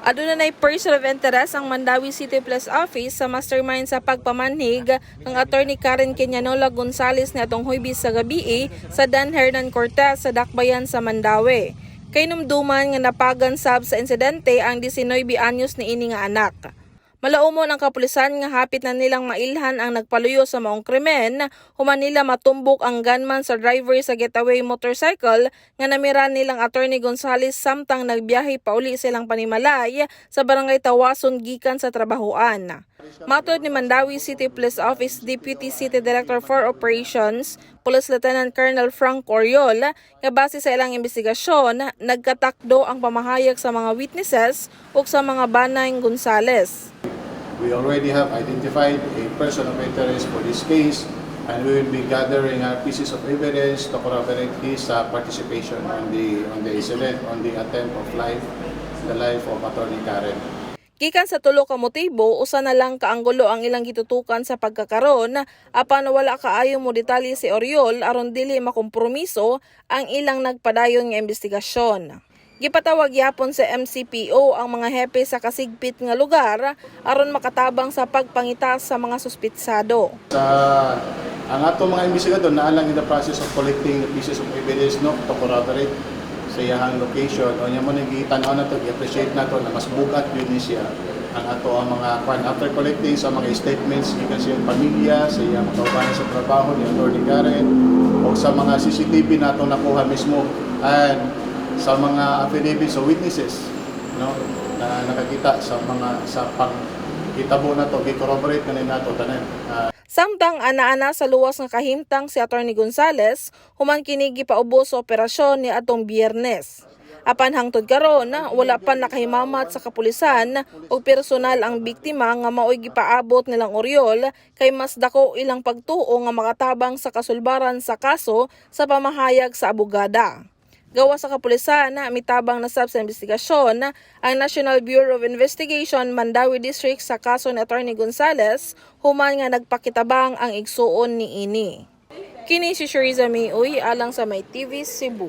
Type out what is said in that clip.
Adunay person of interest ang Mandawi City Police Office sa mastermind sa pagpamanhig ng Attorney Karen Kenyanola Gonzales ni atong Huwebes sa gabi sa Dan Hernan Cortez sa Dakbayan sa Mandawi. Kay numduman nga napagan sab sa insidente ang 19 anyos ni ini nga anak. Malaumon ang kapulisan nga hapit na nilang mailhan ang nagpaluyo sa maong krimen, human nila matumbok ang gunman sa driver sa getaway motorcycle nga namira nilang Attorney Gonzales samtang nagbiyahe pauli silang panimalay sa barangay Tawason gikan sa trabahoan. Matod ni Mandawi City Police Office Deputy City Director for Operations, Police Lieutenant Colonel Frank Oriol, nga base sa ilang investigasyon, nagkatakdo ang pamahayag sa mga witnesses ug sa mga banay Gonzales. We already have identified a person of interest for this case, and we will be gathering pieces of evidence to corroborate his participation on the incident, on the attempt of the life of Attorney Karen. Gikan sa tulo ka motibo, usa na lang kaanggulo ang ilang gitutukan sa pagkakaron, apan wala kaayo mo detalye si Oriol aron dili makompromiso ang ilang nagpadayon nga investigasyon. Gipatawag yapon sa MCPO ang mga hepe sa kasigpit nga lugar aron makatabang sa pagpangita sa mga suspitsado. Ang ato mga investigador na lang in the process of collecting pieces of evidence to corroborate sa iyang location. O niya mo nagitanaw na ito, i-appreciate na ito na mas bugat yun siya ang ato ang mga after collecting sa mga statements gikan sa iyang pamilya, sa iyang kaubanan sa trabaho ni Attorney Karen o sa mga CCTV na ito nakuha mismo and sa mga affidavits o witnesses na nakakita sa pangkitabo na ito, i-corroborate na nato tanan. Samtang ana-ana sa luwas nga kahimtang si Attorney Gonzales, human kini gipaubos sa operasyon ni atong Biyernes. Apan hangtod karon, wala pa nakahimamat sa kapulisan ug personal ang biktima nga maoy gipaabot nilang Oriol kay mas dako ilang pagtuo nga makatabang sa kasulbaran sa kaso sa pamahayag sa abogada. Gawa sa kapulisan, mitabang na sab sa investigasyon ang National Bureau of Investigation Mandawi District sa kaso ni Attorney Gonzales, human nga nagpakitabang ang igsuon ni ini. Kini si Shariza Mayoy alang sa May TV Cebu.